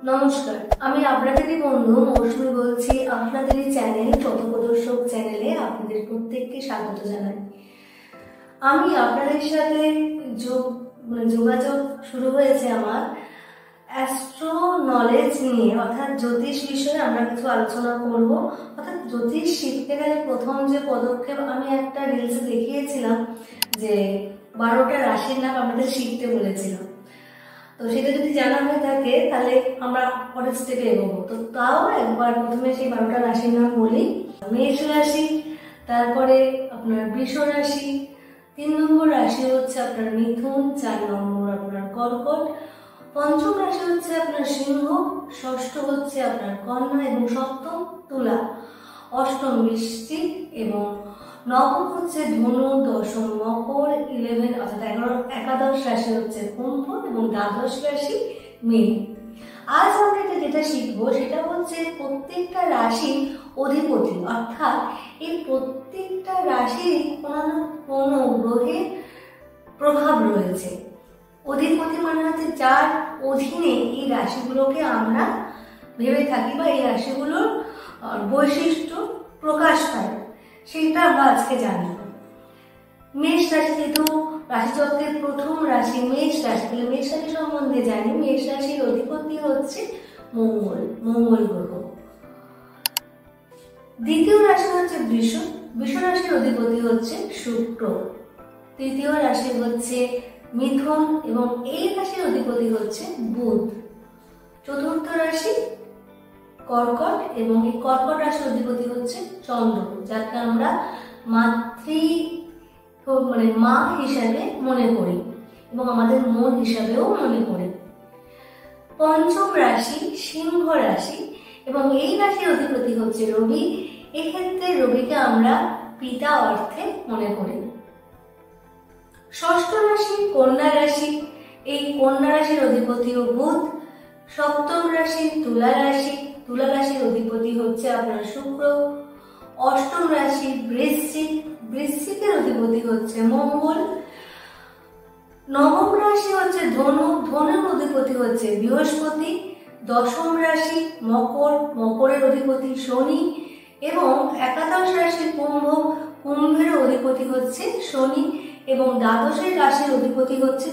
নমস্কার, আমি আপনাদেরই বন্ধু মৌসুমী বলছি। আপনাদেরই চ্যানেল পথপ্রদর্শক চ্যানেলে আপনাদের প্রত্যেককে স্বাগত জানাই। আমি আপনাদের সাথে যোগাযোগ শুরু হয়েছে আমার অ্যাস্ট্রো নলেজ নিয়ে, অর্থাৎ জ্যোতিষ বিষয়ে আমরা কিছু আলোচনা করব। অর্থাৎ জ্যোতিষ শিখতে গেলে প্রথম যে পদক্ষেপ আমি একটা রিলসে দেখিয়েছিলাম যে 12টা রাশির নাম আপনাদের শিখতে বলেছিলাম। তো সেটা যদি জানা হয়ে থাকে তাহলে আমরা পরের স্টেপে এগোবো। তো তাও একবার প্রথমে সেই 12টা রাশির নাম বলি। মেষ রাশি, তারপরে আপনার বৃষ রাশি, 3 নম্বর রাশি হচ্ছে আপনার মিথুন, 4 নম্বর আপনার কর্কট, পঞ্চম রাশি হচ্ছে আপনার সিংহ, ষষ্ঠ হচ্ছে আপনার কন্যা এবং সপ্তম তুলা, অষ্টম বৃশ্চিক এবং নবম হচ্ছে ধনু, দশম মকর, 11 অর্থাৎ 11 একাদশ রাশি হচ্ছে কুম্ভ এবং দ্বাদশ রাশি মীন। আজ আমরা যেটা শিখবো সেটা হচ্ছে প্রত্যেকটা রাশি অধিপতি, অর্থাৎ এই প্রত্যেকটা রাশির কোনো গ্রহের প্রভাব রয়েছে। অধিপতি মানে হচ্ছে যার অধীনে এই রাশিগুলোকে আমরা ভেবে থাকি বা এই রাশিগুলোর বৈশিষ্ট্য প্রকাশ পায়, সেটা আমরা আজকে জানি। মেষ রাশি, যেহেতু রাশিচক্রের প্রথম রাশি মেষ রাশি, তাহলে মেষ রাশি সম্বন্ধে জানি। মেষ রাশির অধিপতি হচ্ছে মঙ্গল গ্রহ। দ্বিতীয় রাশি হচ্ছে বৃষ রাশির অধিপতি হচ্ছে শুক্র। তৃতীয় রাশি হচ্ছে মিথুন এবং এই রাশির অধিপতি হচ্ছে বুধ। চতুর্থ রাশি কর্কট এবং এই কর্কট রাশির অধিপতি হচ্ছে চন্দ্র, যাকে আমরা মা হিসাবে মনে করি এবং আমাদের মন হিসাবেও মনে করি। পঞ্চম রাশি সিংহ রাশি এবং এই রাশির অধিপতি হচ্ছে রবি। এক্ষেত্রে রবিকে আমরা পিতা অর্থে মনে করি। ষষ্ঠ রাশি কন্যা রাশি, এই কন্যা রাশির অধিপতিও বুধ। সপ্তম রাশি তুলা রাশি, তুলা রাশির অধিপতি হচ্ছে আপনার শুক্র। অষ্টম রাশি বৃশ্চিক, বৃশ্চিকের অধিপতি হচ্ছে মঙ্গল। নবম রাশি হচ্ছে ধনু, ধনুর অধিপতি হচ্ছে বৃহস্পতি। দশম রাশি মকর, মকরের অধিপতি শনি এবং একাদশ রাশি কুম্ভ, কুম্ভের অধিপতি হচ্ছে শনি এবং দ্বাদশ রাশির অধিপতি হচ্ছে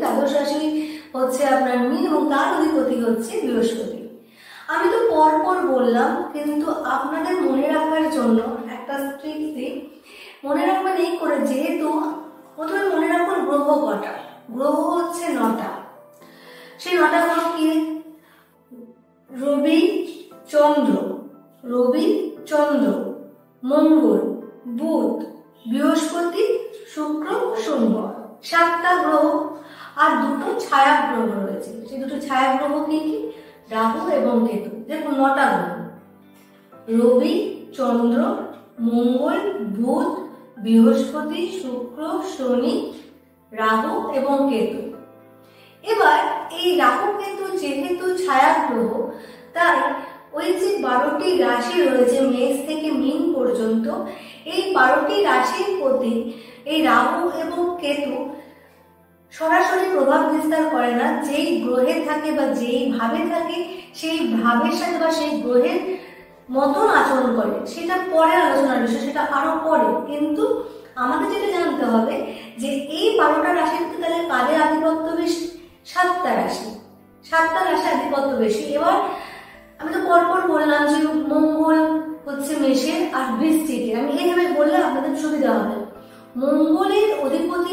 দ্বাদশ রাশি হচ্ছে আপনার মীন এবং তার অধিপতি হচ্ছে বৃহস্পতি। আমি তো পরপর বললাম, কিন্তু আপনাদের মনে রাখার জন্য একটা ট্রিক্স মনে রাখবেন এই করে, যেহেতু প্রথমে মনে রাখুন গ্রহ কটা। গ্রহ হচ্ছে 9টা। সেই 9টা হলো কি? রবি চন্দ্র, মঙ্গল, বুধ, বৃহস্পতি, শুক্র, শনি। 7টা গ্রহ। আর 2টো ছায়া গ্রহ রয়েছে। সেই 2টো ছায়া গ্রহ কি? রাহু এবং কেতু। দেখুন 9টা গ্রহ: রবি, চন্দ্র, মঙ্গল, বুধ, বৃহস্পতি, শুক্র, শনি, রাহু এবং কেতু। এবার এই রাহু কেতু যেহেতু ছায়া গ্রহ, তাই ওই যে 12টি রাশি রয়েছে মেষ থেকে মীন পর্যন্ত, এই 12টি রাশির প্রতি এই রাহু এবং কেতু সরাসরি প্রভাব বিস্তার করে না। যেই গ্রহে থাকে বা যেই ভাবে থাকে সেই ভাবের সাথে বা সেই গ্রহের মতন আচরণ করে, সেটা পরে আলোচনার বিষয়, সেটা আরো পরে। কিন্তু আমাদের যেটা জানতে হবে যে এই 12টা রাশির তাহলে কাদের আধিপত্য বেশি? 7টা রাশি আধিপত্য বেশি। এবার আমি তো পরপর বললাম যে মঙ্গল হচ্ছে মেষের আর বৃশ্চিকের। আমি এইভাবে বললে আপনাদের সুবিধা হবে। মঙ্গলের অধিপতি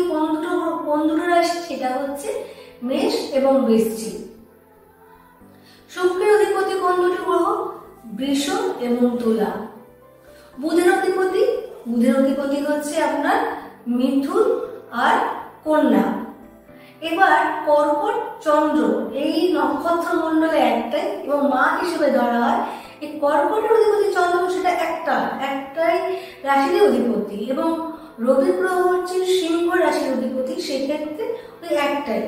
কোন দুটো রাশি? সেটা হচ্ছে মেষ এবং বৃশ্চিক। শুক্রের অধিপতি কোন দুটো গ্রহ? বৃষ এবং তুলা। বুধের অধিপতি হচ্ছে আপনার মিথুন আর কন্যা। এবার কর্কট চন্দ্র, এই নক্ষত্র মন্ডলে একটাই এবং মা হিসেবে ধরা হয়। এই কর্কটের অধিপতি চন্দ্র, সেটা একটাই রাশির অধিপতি এবং রবি গ্রহ হচ্ছে সিংহ রাশির অধিপতি, সেক্ষেত্রে ওই একটাই।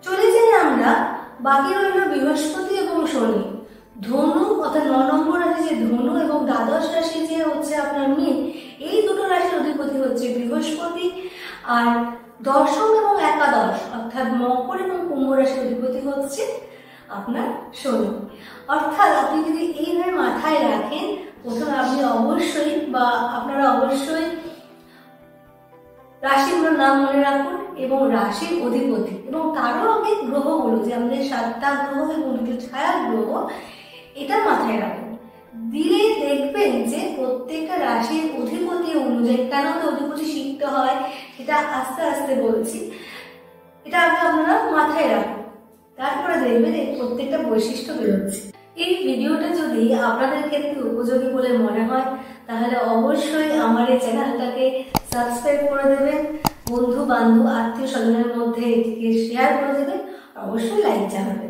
চলে যাই আমরা, বাকি রইল বৃহস্পতি এবং শনি। ধনু অর্থাৎ 9 নম্বর রাশি যে ধনু এবং দ্বাদশ রাশি যে হচ্ছে আপনার মীন, এই দুটো রাশির অধিপতি হচ্ছে বৃহস্পতি। আর দশম এবং একাদশ অর্থাৎ মকর এবং কুম্ভ রাশির অধিপতি হচ্ছে আপনার শনি। অর্থাৎ আপনি যদি এইভাবে মাথায় রাখেন, প্রথমে আপনি অবশ্যই বা আপনারা অবশ্যই রাশিগুলোর নাম মনে রাখুন এবং রাশির অধিপতি এবং তারও আগে গ্রহগুলো, যে আমাদের 7টা গ্রহ এবং 2টি ছায়া গ্রহ, এটা মাথায় রাখুন। দিলে দেখবেন যে প্রত্যেকটা রাশির অধিপতি অনুযায়ী, কেন অধিপতি শিখতে হয় সেটা আস্তে আস্তে বলছি, এটা আগে আপনারা মাথায় রাখুন, তারপরে দেখবেন এই প্রত্যেকটা বৈশিষ্ট্য বেরোচ্ছে। এই ভিডিওটা যদি আপনাদের ক্ষেত্রে উপযোগী বলে মনে হয় তাহলে অবশ্যই আমার এই চ্যানেলটাকে সাবস্ক্রাইব করে দেবেন, বন্ধু বান্ধব আত্মীয় স্বজনের মধ্যে এটিকে শেয়ার করে দেবেন, অবশ্যই লাইক জানাবেন।